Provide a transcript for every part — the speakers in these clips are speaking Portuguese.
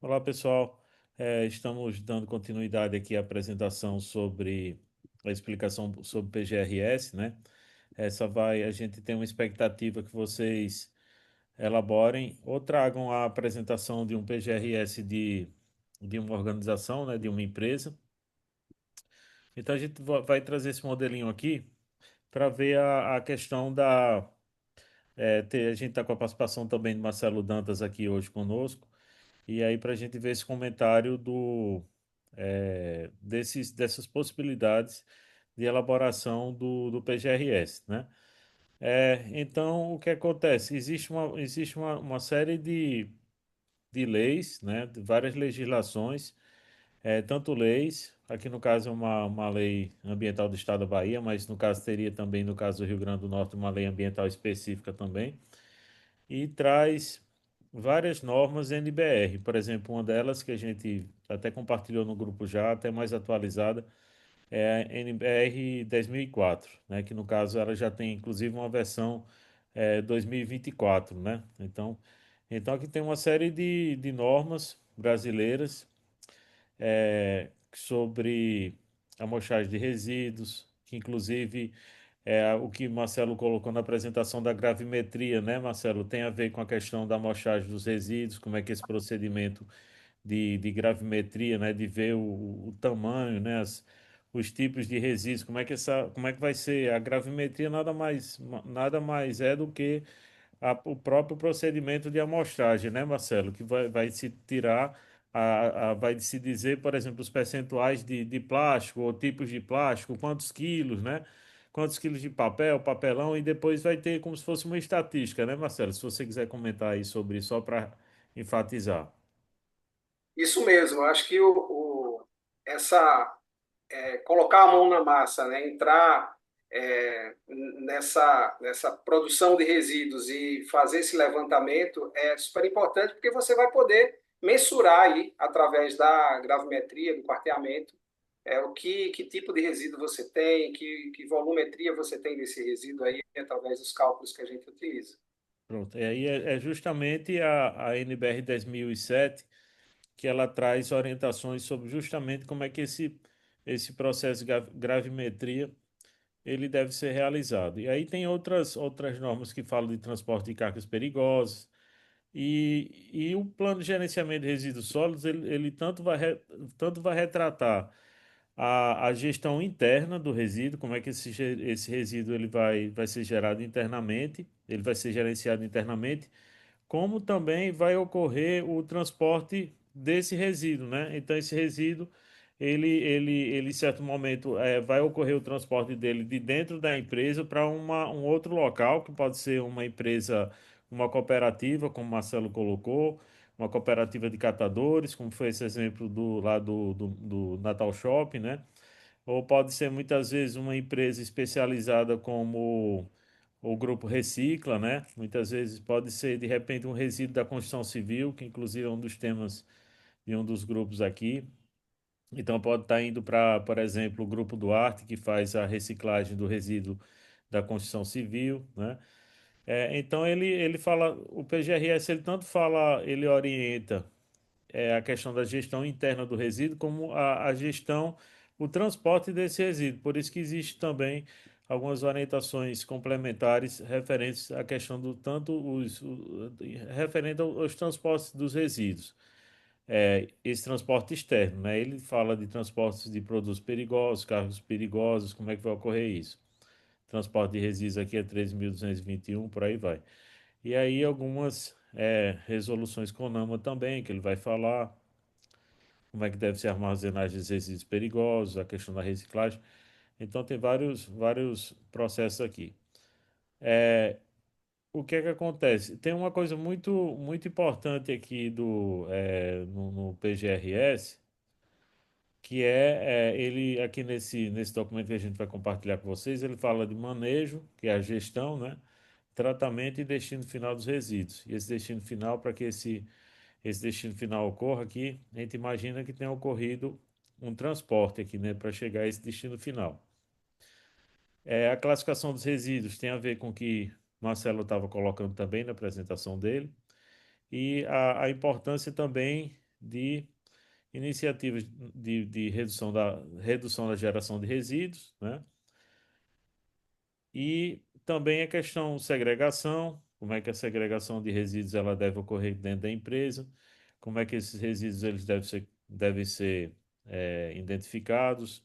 Olá, pessoal. Estamos dando continuidade aqui à apresentação sobre a explicação sobre o PGRS, né? A gente tem uma expectativa que vocês elaborem ou tragam a apresentação de um PGRS de uma organização, né? De uma empresa. Então a gente vai trazer esse modelinho aqui para ver a questão a gente está com a participação também de Marcelo Dantas aqui hoje conosco. E aí, para a gente ver esse comentário dessas possibilidades de elaboração do PGRS, né? Então, o que acontece? Existe uma série de leis, né? De várias legislações, tanto leis, aqui no caso é uma lei ambiental do Estado da Bahia, mas no caso teria também, no caso do Rio Grande do Norte, uma lei ambiental específica também e traz várias normas NBR. Por exemplo, uma delas que a gente até compartilhou no grupo já, até mais atualizada, é a NBR 10.004, né? Que no caso ela já tem inclusive uma versão 2024, né? Então aqui tem uma série de normas brasileiras sobre amostragem de resíduos, que inclusive o que Marcelo colocou na apresentação da gravimetria, né, Marcelo? Tem a ver com a questão da amostragem dos resíduos, como é que esse procedimento de gravimetria, né, de ver o tamanho, né, os tipos de resíduos, como é que vai ser? A gravimetria nada mais é do que o próprio procedimento de amostragem, né, Marcelo? Que vai se tirar, vai se dizer, por exemplo, os percentuais de plástico ou tipos de plástico, quantos quilos, né? Quantos quilos de papel, papelão, e depois vai ter como se fosse uma estatística, né, Marcelo? Se você quiser comentar aí sobre isso, só para enfatizar. Isso mesmo, acho que essa colocar a mão na massa, né, entrar nessa produção de resíduos e fazer esse levantamento é super importante porque você vai poder mensurar aí através da gravimetria, do quarteamento, que tipo de resíduo você tem, que volumetria você tem desse resíduo aí através dos cálculos que a gente utiliza. Pronto. E aí é justamente a NBR 10.007 que ela traz orientações sobre justamente como é que esse processo de gravimetria ele deve ser realizado. E aí tem outras normas que falam de transporte de cargas perigosas, e o plano de gerenciamento de resíduos sólidos, ele tanto vai retratar a gestão interna do resíduo, como é que esse resíduo ele vai ser gerado internamente, ele vai ser gerenciado internamente, como também vai ocorrer o transporte desse resíduo, né? Então, esse resíduo, em certo momento, vai ocorrer o transporte dele de dentro da empresa para um outro local, que pode ser uma empresa, uma cooperativa, como o Marcelo colocou, uma cooperativa de catadores, como foi esse exemplo do Natal Shopping, né? Ou pode ser muitas vezes uma empresa especializada como o grupo recicla, né? Muitas vezes pode ser de repente um resíduo da construção civil, que inclusive é um dos temas de um dos grupos aqui. Então pode estar indo para, por exemplo, o grupo Duarte, que faz a reciclagem do resíduo da construção civil, né? Então ele fala, o PGRS ele tanto fala, ele orienta a questão da gestão interna do resíduo, como a gestão, o transporte desse resíduo. Por isso que existe também algumas orientações complementares referentes à questão do tanto referente aos transportes dos resíduos. Esse transporte externo, né? Ele fala de transportes de produtos perigosos, carros perigosos, como é que vai ocorrer isso? Transporte de resíduos aqui é 13.221, por aí vai. E aí algumas resoluções CONAMA também, que ele vai falar, como é que deve ser a armazenagem de resíduos perigosos, a questão da reciclagem. Então, tem vários processos aqui. O que é que acontece? Tem uma coisa muito importante aqui no PGRS, que ele, aqui nesse documento que a gente vai compartilhar com vocês, ele fala de manejo, que é a gestão, né? Tratamento e destino final dos resíduos. E esse destino final, para que esse destino final ocorra aqui, a gente imagina que tenha ocorrido um transporte aqui, né, para chegar a esse destino final. A classificação dos resíduos tem a ver com o que Marcelo estava colocando também na apresentação dele, e a importância também de iniciativas de redução da geração de resíduos, né? E também a questão segregação, como é que a segregação de resíduos ela deve ocorrer dentro da empresa, como é que esses resíduos eles devem ser identificados,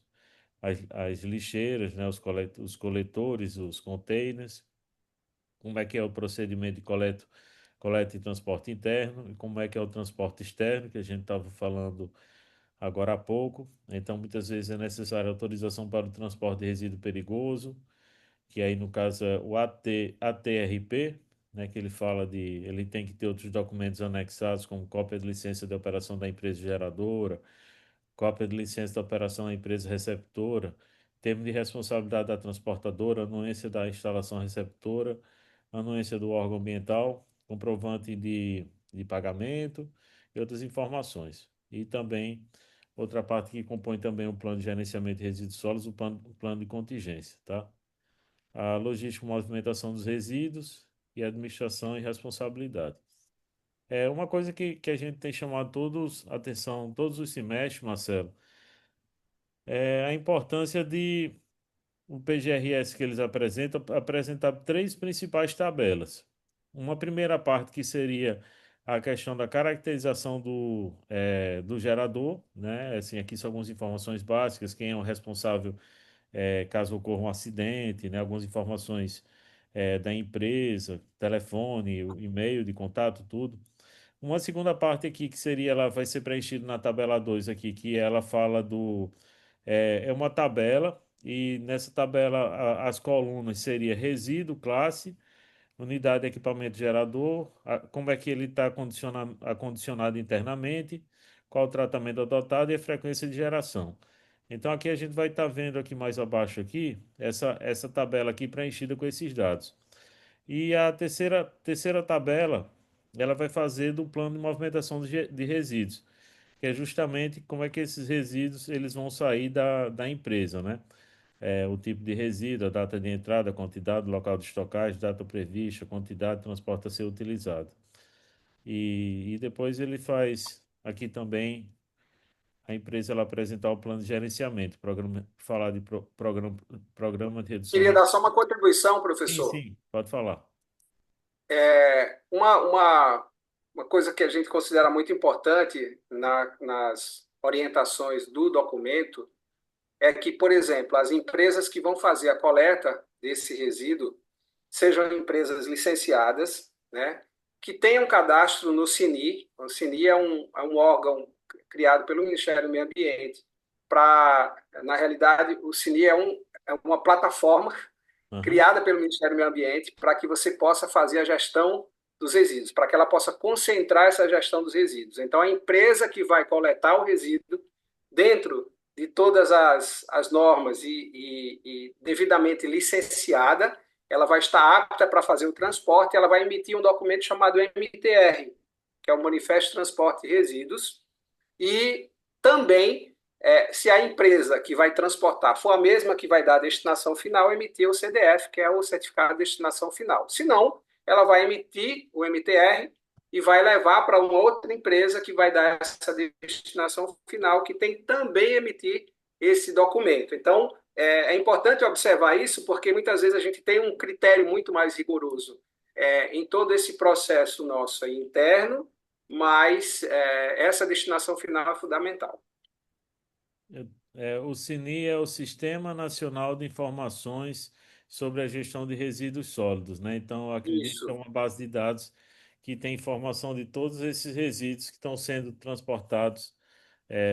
as lixeiras, né, os coletores, os containers, como é que é o procedimento de coleta e transporte interno, e como é que é o transporte externo, que a gente estava falando agora há pouco. Então, muitas vezes é necessária autorização para o transporte de resíduo perigoso, que aí no caso é o ATRP, né, que ele fala ele tem que ter outros documentos anexados, como cópia de licença de operação da empresa geradora, cópia de licença de operação da empresa receptora, termo de responsabilidade da transportadora, anuência da instalação receptora, anuência do órgão ambiental, comprovante de pagamento e outras informações. E também outra parte que compõe também o plano de gerenciamento de resíduos sólidos, o plano de contingência, tá? A logística e movimentação dos resíduos e administração e responsabilidade. É uma coisa que a gente tem chamado atenção todos os semestres, Marcelo, é a importância de o PGRS que eles apresentam, apresentar três principais tabelas. Uma primeira parte que seria a questão da caracterização do gerador, né? Assim, aqui são algumas informações básicas, quem é o responsável caso ocorra um acidente, né? Algumas informações da empresa, telefone, o e-mail de contato, tudo. Uma segunda parte aqui que seria, ela vai ser preenchida na tabela 2 aqui, que ela fala é uma tabela, e nessa tabela as colunas seria resíduo, classe, unidade de equipamento gerador, como é que ele está acondicionado internamente, qual o tratamento adotado e a frequência de geração. Então aqui a gente vai estar vendo aqui mais abaixo aqui, essa tabela aqui preenchida com esses dados. E a terceira tabela, ela vai fazer do plano de movimentação de resíduos, que é justamente como é que esses resíduos eles vão sair da empresa, né? O tipo de resíduo, a data de entrada, a quantidade, o local de estocagem, data prevista, a quantidade de transporte a ser utilizado. E depois ele faz aqui também a empresa ela apresentar o plano de gerenciamento, falar de programa de redução. Queria dar só uma contribuição, Sim, professor. sim, pode falar. Uma coisa que a gente considera muito importante nas orientações do documento é que, por exemplo, as empresas que vão fazer a coleta desse resíduo sejam empresas licenciadas, né, que tenham cadastro no CINI. O CINI é um órgão criado pelo Ministério do Meio Ambiente na realidade, o CINI é uma plataforma Aham. criada pelo Ministério do Meio Ambiente para que você possa fazer a gestão dos resíduos, para que ela possa concentrar essa gestão dos resíduos. Então, a empresa que vai coletar o resíduo, dentro de todas as normas e devidamente licenciada, ela vai estar apta para fazer o transporte, ela vai emitir um documento chamado MTR, que é o Manifesto de Transporte de Resíduos, e também se a empresa que vai transportar for a mesma que vai dar a destinação final, emitir o CDF, que é o Certificado de Destinação Final. Se não, ela vai emitir o MTR e vai levar para uma outra empresa que vai dar essa destinação final, que tem também emitir esse documento. Então, é importante observar isso, porque muitas vezes a gente tem um critério muito mais rigoroso em todo esse processo nosso interno, mas essa destinação final é fundamental. O SINI é o Sistema Nacional de Informações sobre a Gestão de Resíduos Sólidos, né? Então, eu acredito que é Isso, uma base de dados que tem informação de todos esses resíduos que estão sendo transportados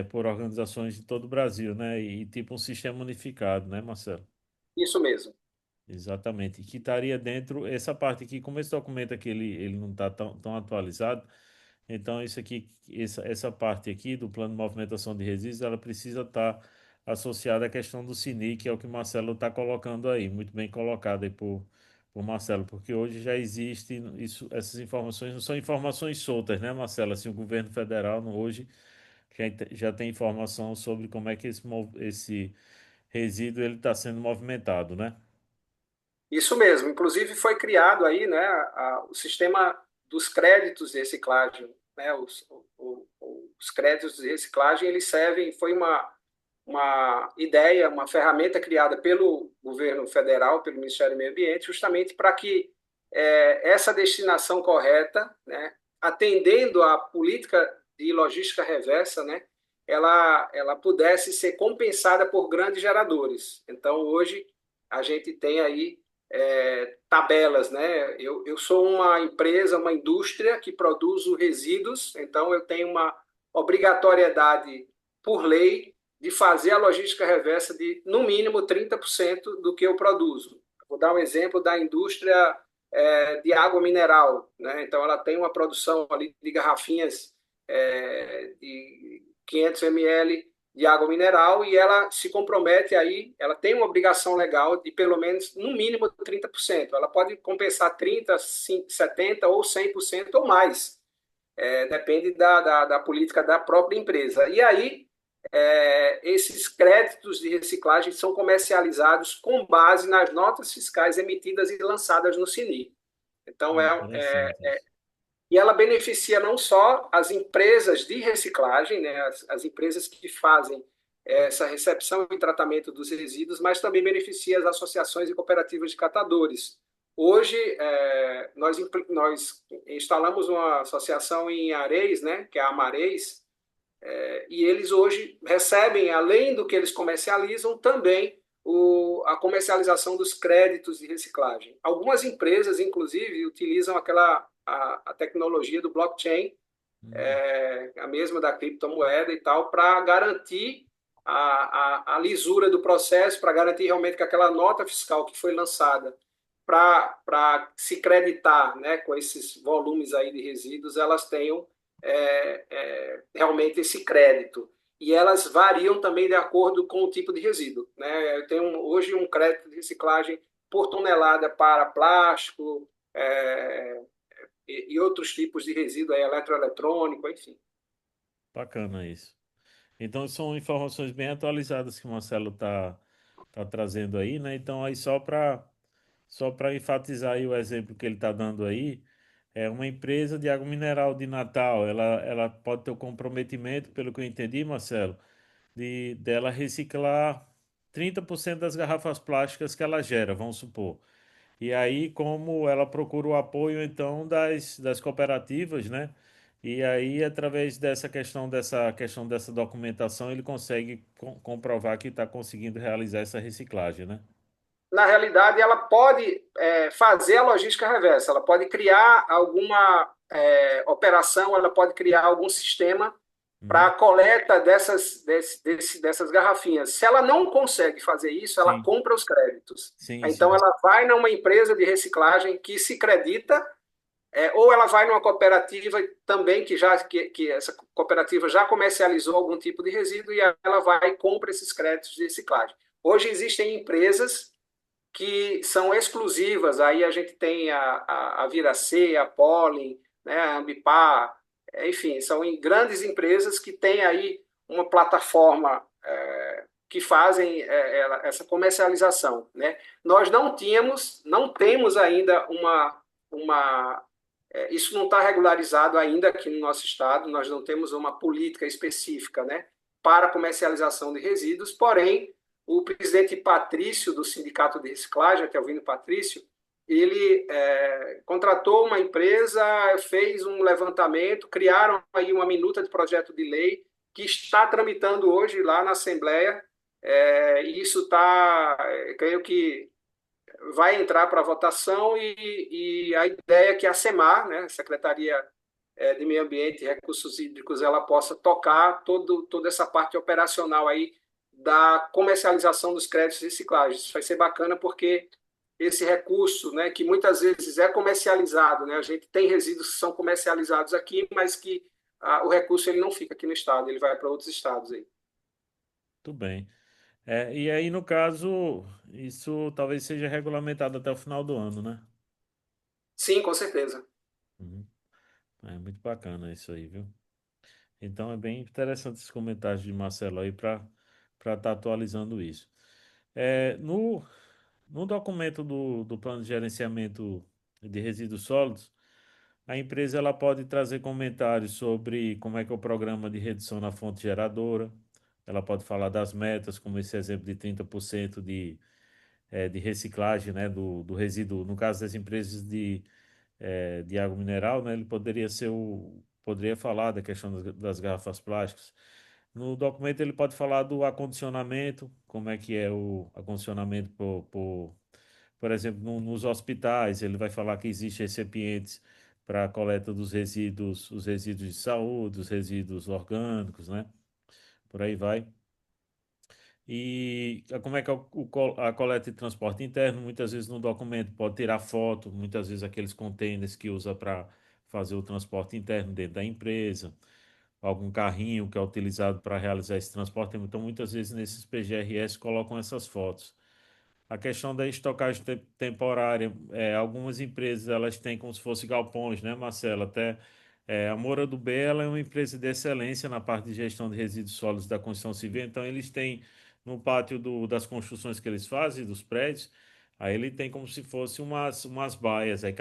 por organizações de todo o Brasil, né? E tipo um sistema unificado, né, Marcelo? isso mesmo. Exatamente. E que estaria dentro, essa parte aqui, como esse documento aqui ele não está tão atualizado, então isso aqui, essa parte aqui do plano de movimentação de resíduos, ela precisa estar associada à questão do CINI, que é o que o Marcelo está colocando aí, muito bem colocado aí por Marcelo, porque hoje já existe isso, essas informações não são informações soltas, né, Marcelo? Assim, o governo federal hoje já tem informação sobre como é que esse resíduo ele está sendo movimentado, né? Isso mesmo. Inclusive foi criado aí, né, o sistema dos créditos de reciclagem. né, os créditos de reciclagem, eles servem, foi uma ideia, uma ferramenta criada pelo governo federal, pelo Ministério do Meio Ambiente, justamente para que essa destinação correta, né, atendendo à política de logística reversa, né, ela pudesse ser compensada por grandes geradores. Então, hoje, a gente tem aí tabelas, né? Eu sou uma empresa, uma indústria que produz resíduos, então eu tenho uma obrigatoriedade por lei de fazer a logística reversa de, no mínimo, 30% do que eu produzo. Vou dar um exemplo da indústria de água mineral, né? Então, ela tem uma produção ali de garrafinhas de 500 ml de água mineral e ela se compromete aí, ela tem uma obrigação legal de pelo menos, no mínimo, 30%. Ela pode compensar 30%, 70% ou 100% ou mais. Depende da política da própria empresa. E aí, esses créditos de reciclagem são comercializados com base nas notas fiscais emitidas e lançadas no CINI. Então, Interessante isso. e ela beneficia não só as empresas de reciclagem, né, as empresas que fazem essa recepção e tratamento dos resíduos, mas também beneficia as associações e cooperativas de catadores. Hoje, nós instalamos uma associação em Areis, né, que é a Amareis, e eles hoje recebem, além do que eles comercializam, também a comercialização dos créditos de reciclagem. Algumas empresas, inclusive, utilizam a tecnologia do blockchain, Hum, a mesma da criptomoeda e tal, para garantir a lisura do processo, para garantir realmente que aquela nota fiscal que foi lançada para se creditar, né, com esses volumes aí de resíduos, elas tenham realmente esse crédito. E elas variam também de acordo com o tipo de resíduo. Né? Eu tenho hoje um crédito de reciclagem por tonelada para plástico e outros tipos de resíduo eletroeletrônico, enfim. bacana isso. Então são informações bem atualizadas que o Marcelo tá trazendo aí, né? Então aí só para enfatizar aí o exemplo que ele está dando aí, é uma empresa de água mineral de Natal, ela pode ter o comprometimento, pelo que eu entendi, Marcelo, de dela reciclar 30% das garrafas plásticas que ela gera, vamos supor. E aí, como ela procura o apoio, então, das cooperativas, né? E aí, através dessa questão dessa documentação, ele consegue comprovar que está conseguindo realizar essa reciclagem, né? Na realidade, ela pode fazer a logística reversa, ela pode criar alguma operação, ela pode criar algum sistema para a Uhum. coleta dessas garrafinhas. Se ela não consegue fazer isso, ela Sim, compra os créditos. sim, Então, sim. ela vai numa empresa de reciclagem que se credita, ou ela vai numa cooperativa também que essa cooperativa já comercializou algum tipo de resíduo e ela vai e compra esses créditos de reciclagem. Hoje existem empresas que são exclusivas. Aí a gente tem a Viracê, a Pollen, né, a Ambipar, enfim, são grandes empresas que têm aí uma plataforma que fazem essa comercialização. Né? Nós não temos ainda isso não está regularizado ainda aqui no nosso estado, nós não temos uma política específica, né, para comercialização de resíduos, porém, o presidente Patrício, do Sindicato de Reciclagem, até ouvindo Patrício, ele contratou uma empresa, fez um levantamento, criaram aí uma minuta de projeto de lei que está tramitando hoje lá na Assembleia, e isso está, creio que vai entrar para votação e a ideia é que a SEMAR, né, Secretaria de Meio Ambiente e Recursos Hídricos, ela possa tocar toda essa parte operacional aí da comercialização dos créditos de reciclagem. Isso vai ser bacana porque esse recurso, né, que muitas vezes é comercializado, né, a gente tem resíduos que são comercializados aqui, mas que o recurso ele não fica aqui no estado, ele vai para outros estados aí. Tudo bem. E aí, no caso, isso talvez seja regulamentado até o final do ano, né? Sim, com certeza. Uhum. É muito bacana isso aí, viu? Então é bem interessante esses comentários de Marcelo aí para estar atualizando isso. No documento do plano de gerenciamento de resíduos sólidos, A empresa ela pode trazer comentários sobre como é que é o programa de redução na fonte geradora. Ela pode falar das metas, como esse exemplo de 30% de reciclagem, né, do resíduo. No caso das empresas de água mineral, né, ele poderia falar da questão das garrafas plásticas. No documento ele pode falar do acondicionamento, como é que é o acondicionamento por exemplo, nos hospitais, ele vai falar que existem recipientes para a coleta dos resíduos, os resíduos de saúde, os resíduos orgânicos, né? Por aí vai. E como é que é a coleta e transporte interno? Muitas vezes no documento pode tirar foto, muitas vezes aqueles containers que usa para fazer o transporte interno dentro da empresa, algum carrinho que é utilizado para realizar esse transporte. Então, muitas vezes nesses PGRS colocam essas fotos. A questão da estocagem temporária, algumas empresas elas têm como se fosse galpões, né, Marcelo? Até a Moura do B ela é uma empresa de excelência na parte de gestão de resíduos sólidos da construção civil, então eles têm no pátio das construções que eles fazem, dos prédios, aí ele tem como se fosse umas baias, aí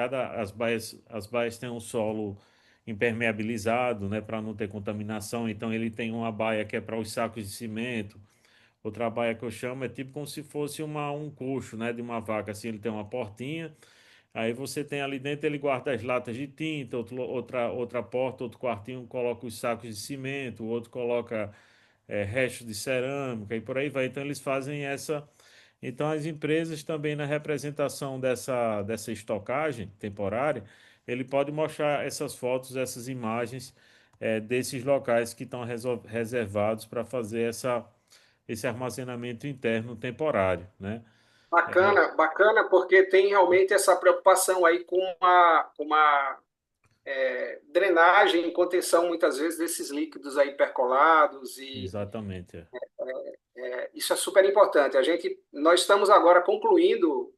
as baias têm um solo impermeabilizado, né, para não ter contaminação, então ele tem uma baia que é para os sacos de cimento. Outra baia que eu chamo é tipo como se fosse um coxo, né, de uma vaca. Assim, ele tem uma portinha, aí você tem ali dentro, ele guarda as latas de tinta, outra porta, outro quartinho coloca os sacos de cimento, o outro coloca restos de cerâmica e por aí vai. Então eles fazem essa. Então as empresas também na representação dessa estocagem temporária, ele pode mostrar essas fotos, essas imagens desses locais que estão reservados para fazer esse armazenamento interno temporário, né? Bacana, bacana, porque tem realmente essa preocupação aí com uma drenagem e contenção, muitas vezes, desses líquidos aí percolados, e Exatamente. É. isso é super importante. Nós estamos agora concluindo,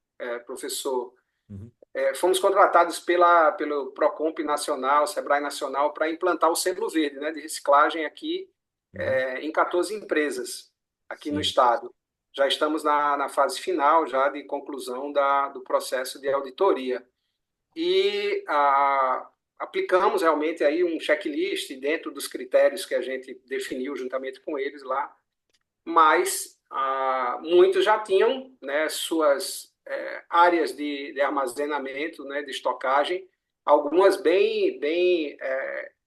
professor, Uhum, fomos contratados pelo Procomp Nacional, Sebrae Nacional, para implantar o selo verde, né, de reciclagem aqui uhum, em 14 empresas aqui no sim. estado. Já estamos na fase final já de conclusão do processo de auditoria. E aplicamos realmente aí um checklist dentro dos critérios que a gente definiu juntamente com eles lá, mas muitos já tinham, né, suas áreas de armazenamento, né, de estocagem, algumas bem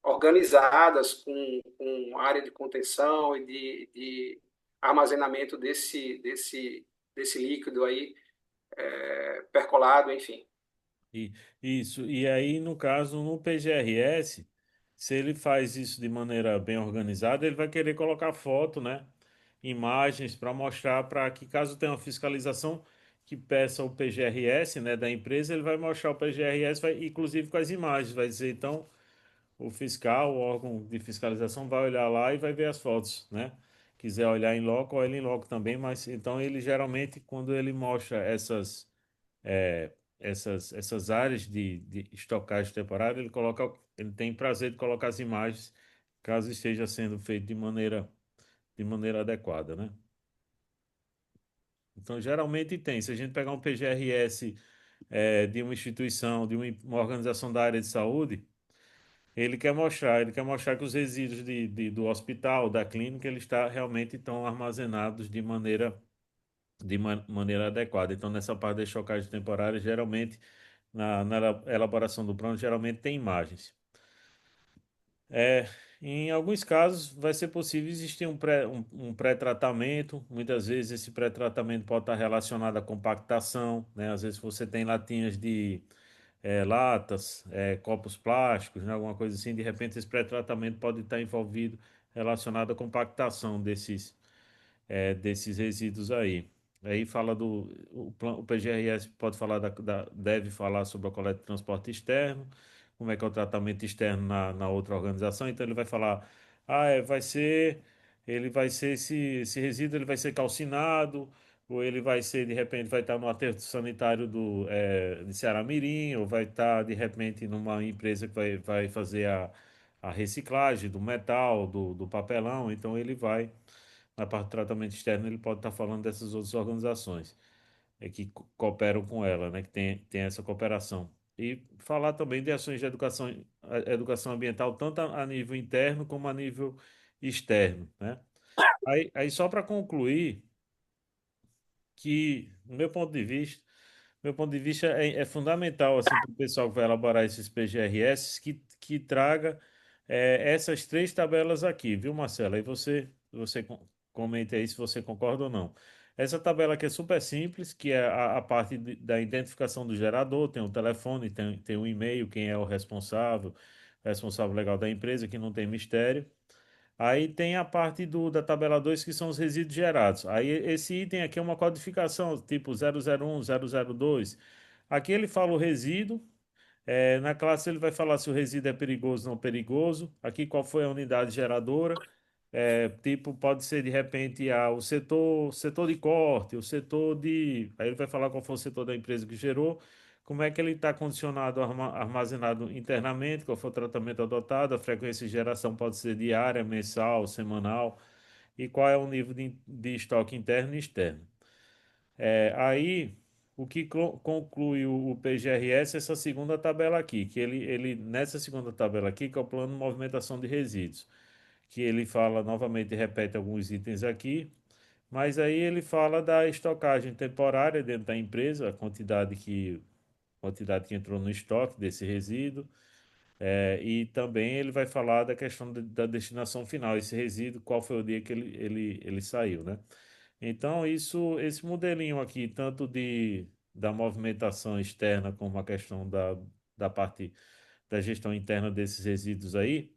organizadas, com área de contenção e de armazenamento desse líquido aí, percolado, enfim. E, isso. E aí, no caso, no PGRS, se ele faz isso de maneira bem organizada, ele vai querer colocar foto, né? Imagens para mostrar para que, caso tenha uma fiscalização que peça o PGRS, né, da empresa, ele vai mostrar o PGRS, inclusive com as imagens, vai dizer, então, o fiscal, o órgão de fiscalização vai olhar lá e vai ver as fotos, né? Quiser olhar em loco, olha em loco também, mas então ele geralmente, quando ele mostra é, essas áreas de estocagem temporária, ele tem prazer de colocar as imagens, caso esteja sendo feito de maneira adequada, né? Então, geralmente tem. Se a gente pegar um PGRS de uma instituição, de uma organização da área de saúde, ele quer mostrar que os resíduos do hospital, da clínica, realmente estão armazenados de maneira adequada. Então, nessa parte da estocagem temporária, geralmente, na elaboração do plano, geralmente tem imagens. É, em alguns casos, vai ser possível existir um pré-tratamento. Muitas vezes, esse pré-tratamento pode estar relacionado à compactação, né? Às vezes, você tem latinhas de latas, copos plásticos, né? Alguma coisa assim. De repente, esse pré-tratamento pode estar envolvido, relacionado à compactação desses resíduos aí. Aí fala o PGRS pode falar deve falar sobre a coleta de transporte externo, como é que é o tratamento externo na outra organização. Então ele vai falar, ele vai ser esse resíduo ele vai ser calcinado, ou ele vai ser de repente vai estar no aterro sanitário de Ceará-Mirim, ou vai estar de repente numa empresa que vai fazer a reciclagem do metal, do papelão. Então ele vai na parte de tratamento externo, ele pode estar falando dessas outras organizações que cooperam com ela, né, que tem essa cooperação. e falar também de ações de educação ambiental, tanto a nível interno como a nível externo, né? Aí só para concluir, que, no meu ponto de vista é fundamental assim, para o pessoal que vai elaborar esses PGRS que traga essas três tabelas aqui, viu, Marcelo? Aí você comenta aí se você concorda ou não. Essa tabela aqui é super simples, que é a parte da identificação do gerador, tem o telefone, tem o e-mail, quem é o responsável legal da empresa, que não tem mistério. Aí tem a parte da tabela 2 que são os resíduos gerados. Aí esse item aqui é uma codificação, tipo 001, 002. Aqui ele fala o resíduo, na classe ele vai falar se o resíduo é perigoso ou não perigoso. Aqui qual foi a unidade geradora. Tipo, pode ser de repente o setor de corte, o setor de. Aí ele vai falar qual foi o setor da empresa que gerou, como é que ele está condicionado, armazenado internamente, qual foi o tratamento adotado, a frequência de geração pode ser diária, mensal, semanal, e qual é o nível de estoque interno e externo. Aí, o que conclui o PGRS é essa segunda tabela aqui, que nessa segunda tabela aqui, que é o plano de movimentação de resíduos, que ele fala novamente, repete alguns itens aqui, mas aí ele fala da estocagem temporária dentro da empresa, a quantidade que entrou no estoque desse resíduo, e também ele vai falar da questão da destinação final, esse resíduo, qual foi o dia que ele saiu, né? Então, esse modelinho aqui, tanto da movimentação externa como a questão da parte da gestão interna desses resíduos aí,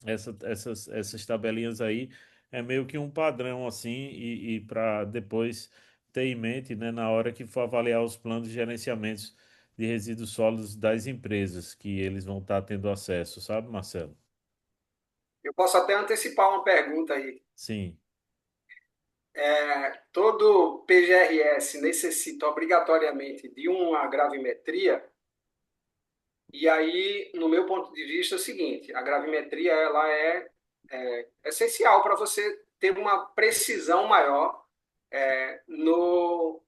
essas tabelinhas aí é meio que um padrão assim, e para depois ter em mente, né, na hora que for avaliar os planos de gerenciamento de resíduos sólidos das empresas que eles vão estar tendo acesso, sabe, Marcelo? Eu posso até antecipar uma pergunta aí. Sim. Todo PGRS necessita obrigatoriamente de uma gravimetria, e aí, no meu ponto de vista, é o seguinte: a gravimetria ela é essencial para você ter uma precisão maior no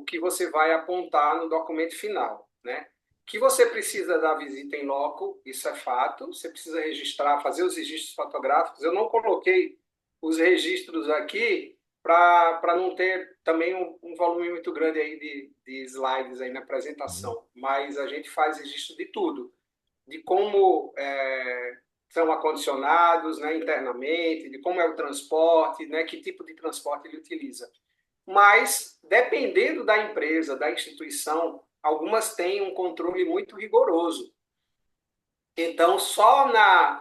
que você vai apontar no documento final, né? Que você precisa da visita em loco, isso é fato. Você precisa registrar, fazer os registros fotográficos. Eu não coloquei os registros aqui para não ter também um volume muito grande aí de slides aí na Uhum. apresentação, mas a gente faz registro de tudo, de como são acondicionados, né, internamente, de como é o transporte, né, que tipo de transporte ele utiliza. Mas, dependendo da empresa, da instituição, algumas têm um controle muito rigoroso. Então, só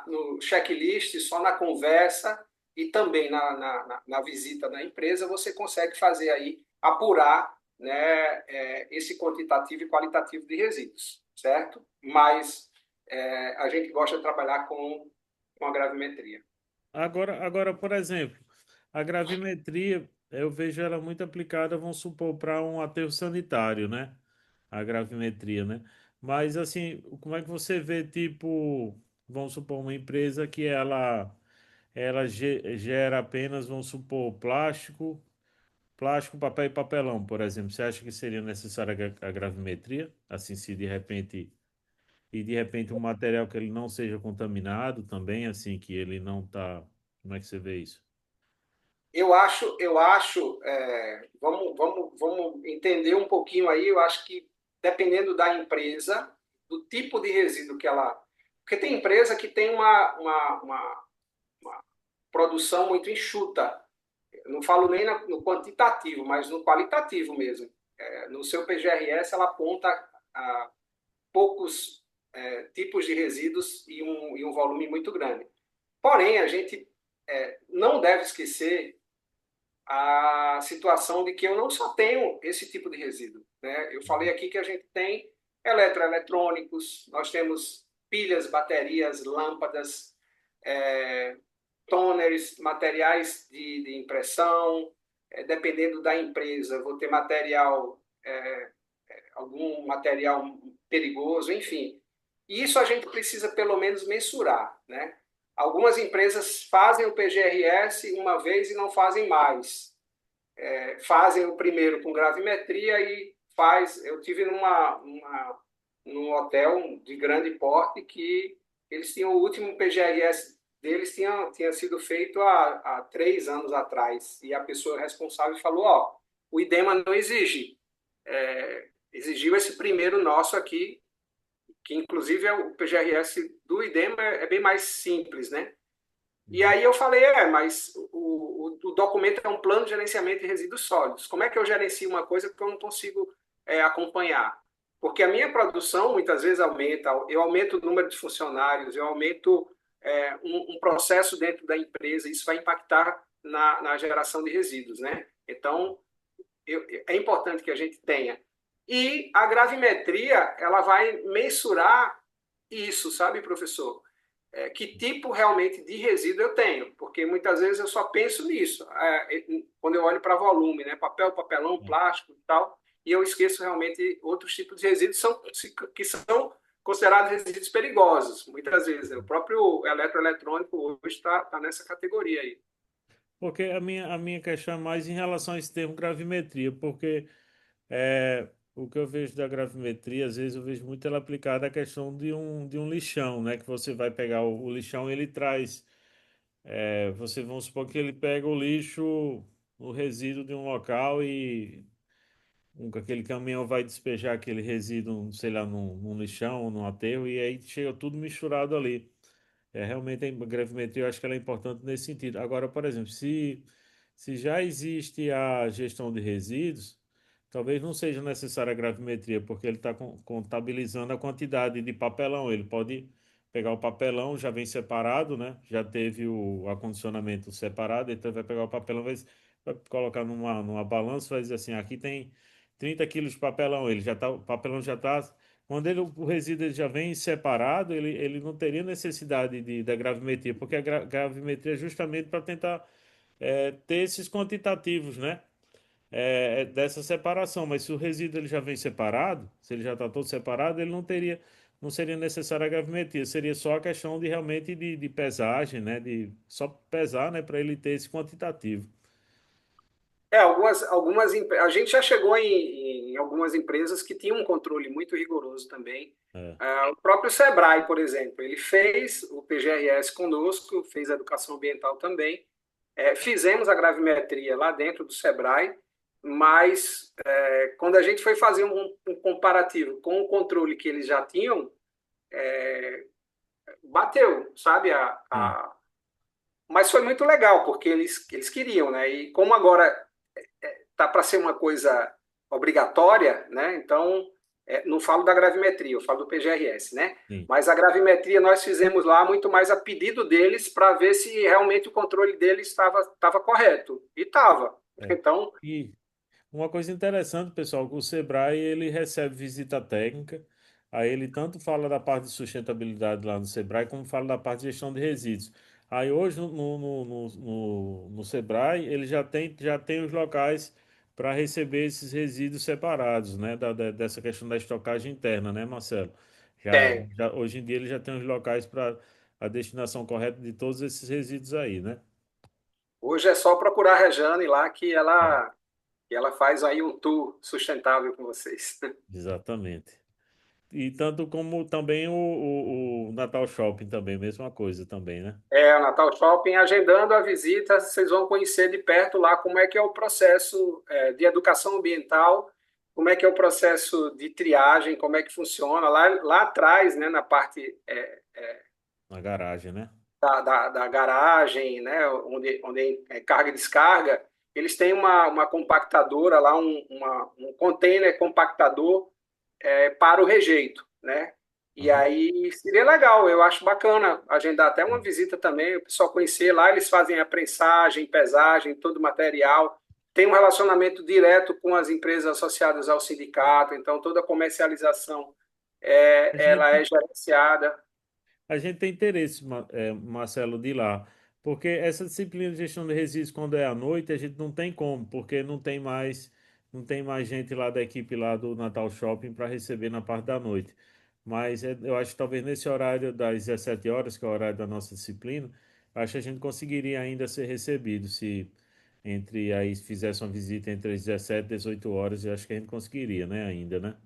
no checklist, só na conversa e também na visita da empresa, você consegue fazer aí, apurar, né, esse quantitativo e qualitativo de resíduos, certo? Mas a gente gosta de trabalhar com a gravimetria. Agora, por exemplo, a gravimetria, eu vejo ela muito aplicada, vamos supor, para um aterro sanitário, né? A gravimetria, né? Mas, assim, como é que você vê, tipo, vamos supor, uma empresa que ela gera apenas, vamos supor, plástico, papel e papelão, por exemplo. Você acha que seria necessária a gravimetria? Assim, se de repente um material que ele não seja contaminado também, assim, que ele não tá. Como é que você vê isso? Vamos entender um pouquinho aí. Eu acho que dependendo da empresa, do tipo de resíduo que ela. Porque tem empresa que tem uma produção muito enxuta. Eu não falo nem no quantitativo, mas no qualitativo mesmo. No seu PGRS, ela aponta a poucos tipos de resíduos e um volume muito grande. Porém, a gente não deve esquecer a situação de que eu não só tenho esse tipo de resíduo, né? Eu falei aqui que a gente tem eletroeletrônicos, nós temos pilhas, baterias, lâmpadas, é, toners, materiais de impressão, dependendo da empresa, vou ter algum material perigoso, enfim. Isso a gente precisa pelo menos mensurar, né? Algumas empresas fazem o PGRS uma vez e não fazem mais. Fazem o primeiro com gravimetria e faz. Eu tive num hotel de grande porte que eles tinham o último PGRS deles tinha sido feito há 3 anos atrás e a pessoa responsável falou, ó, o IDEMA não exige, exigiu esse primeiro nosso aqui, que inclusive é o PGRS do IDEMA é bem mais simples, né? E Uhum. aí eu falei, mas o documento é um plano de gerenciamento de resíduos sólidos. Como é que eu gerencio uma coisa que eu não consigo acompanhar? Porque a minha produção muitas vezes aumenta, eu aumento o número de funcionários, eu aumento um processo dentro da empresa, isso vai impactar na geração de resíduos, né? Então, é importante que a gente tenha. E a gravimetria, ela vai mensurar isso, sabe, professor? Que tipo realmente de resíduo eu tenho, porque muitas vezes eu só penso nisso, quando eu olho para volume, né? Papel, papelão, plástico e tal, e eu esqueço realmente outros tipos de resíduos que são considerados resíduos perigosos, muitas vezes. Né? O próprio eletroeletrônico hoje está nessa categoria aí. Porque a minha questão é mais em relação a esse termo gravimetria, porque o que eu vejo da gravimetria, às vezes eu vejo muito ela aplicada à questão de um lixão, né? Que você vai pegar o lixão, ele traz, vamos supor que ele pega o lixo, o resíduo de um local e aquele caminhão vai despejar aquele resíduo, sei lá, num lixão, num aterro, e aí chega tudo misturado ali. Realmente a gravimetria eu acho que ela é importante nesse sentido. Agora, por exemplo, se já existe a gestão de resíduos, talvez não seja necessária a gravimetria, porque ele está contabilizando a quantidade de papelão. Ele pode pegar o papelão, já vem separado, né? Já teve o acondicionamento separado, então vai pegar o papelão, vai colocar numa balança, vai dizer assim, aqui tem 30 quilos de papelão, o papelão já está quando o resíduo ele já vem separado, ele não teria necessidade da gravimetria, porque a gravimetria é justamente para tentar ter esses quantitativos, né? Dessa separação. Mas se o resíduo ele já vem separado, se ele já está todo separado, não seria necessária a gravimetria. Seria só a questão de realmente de pesagem, né? De só pesar, né? Para ele ter esse quantitativo. A gente já chegou em algumas empresas que tinham um controle muito rigoroso também. É, O próprio Sebrae, por exemplo, ele fez o PGRS conosco, fez a educação ambiental também. Fizemos a gravimetria lá dentro do Sebrae, mas quando a gente foi fazer um comparativo com o controle que eles já tinham, bateu, sabe? sim. Mas foi muito legal, porque eles queriam, né? E como agora tá para ser uma coisa obrigatória, né? Então, não falo da gravimetria, eu falo do PGRS, né? Sim. Mas a gravimetria nós fizemos lá muito mais a pedido deles para ver se realmente o controle deles estava correto. E estava. É. Então, E uma coisa interessante, pessoal, que o Sebrae ele recebe visita técnica, aí ele tanto fala da parte de sustentabilidade lá no Sebrae, como fala da parte de gestão de resíduos. Aí hoje no Sebrae ele já tem os locais para receber esses resíduos separados, né, dessa questão da estocagem interna, né, Marcelo? tem. Hoje em dia ele já tem os locais para a destinação correta de todos esses resíduos aí, né? Hoje é só procurar a Rejane lá É, que ela faz aí um tour sustentável com vocês. exatamente. E tanto como também o Natal Shopping também, mesma coisa também, né? O Natal Shopping, agendando a visita, vocês vão conhecer de perto lá como é que é o processo de educação ambiental, como é que é o processo de triagem, como é que funciona. Lá atrás, né, na parte Na garagem, né? da garagem, né, onde é carga e descarga, eles têm uma compactadora lá, um container compactador para o rejeito, né? E Aham. aí seria legal, eu acho bacana agendar até uma visita também, o pessoal conhecer lá, eles fazem a prensagem, pesagem, todo o material, tem um relacionamento direto com as empresas associadas ao sindicato, então toda a comercialização A ela é gente, gerenciada. a gente tem interesse, Marcelo, de ir lá, porque essa disciplina de gestão de resíduos, quando é à noite, a gente não tem como, porque não tem mais gente lá da equipe lá do Natal Shopping para receber na parte da noite. Mas eu acho que talvez nesse horário das 17 horas, que é o horário da nossa disciplina, acho que a gente conseguiria ainda ser recebido se entre aí fizesse uma visita entre as 17 e 18 horas, eu acho que a gente conseguiria, né, ainda, né?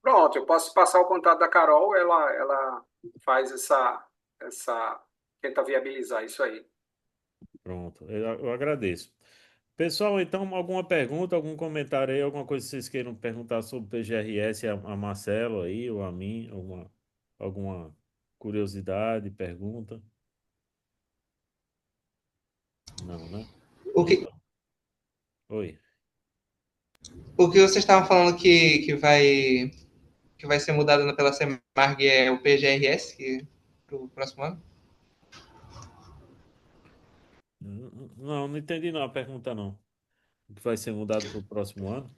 Pronto, eu posso passar o contato da Carol, ela faz tenta viabilizar isso aí. Pronto, eu agradeço. Pessoal, então, alguma pergunta, algum comentário aí, alguma coisa que vocês queiram perguntar sobre o PGRS, a Marcelo aí, ou a mim, alguma curiosidade, pergunta? Não, né? O que, Então, oi. o que vocês estavam falando que vai ser mudado pela Semarg é o PGRS para o próximo ano? Não, não entendi não a pergunta não. O que vai ser mudado para o próximo ano?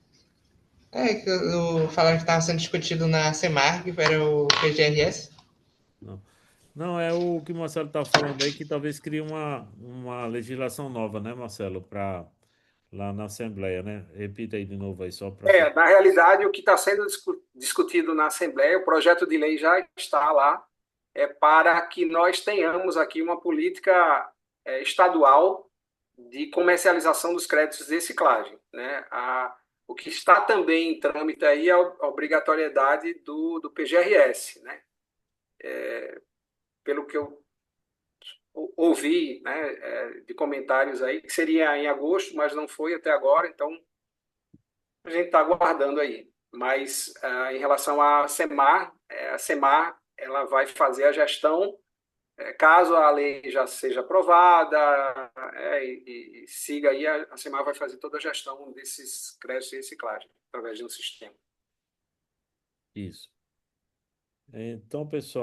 É, que eu falaram que estava sendo discutido na Semarg, era o PGRS. Não. Não, é o que o Marcelo está falando aí, que talvez crie uma legislação nova, né, Marcelo, para lá na Assembleia, né? Repita aí de novo aí, só para ficar. Na realidade, o que está sendo discutido na Assembleia, o projeto de lei já está lá, é para que nós tenhamos aqui uma política estadual de comercialização dos créditos de reciclagem. Né? O que está também em trâmite aí é a obrigatoriedade do PGRS. Né? Pelo que eu ouvi, né, de comentários aí, que seria em agosto, mas não foi até agora, então a gente está aguardando aí. Mas em relação à SEMAR, a SEMAR ela vai fazer a gestão, caso a lei já seja aprovada, e siga aí, a SEMAR vai fazer toda a gestão desses créditos de reciclagem, através de um sistema. Isso. Então, pessoal.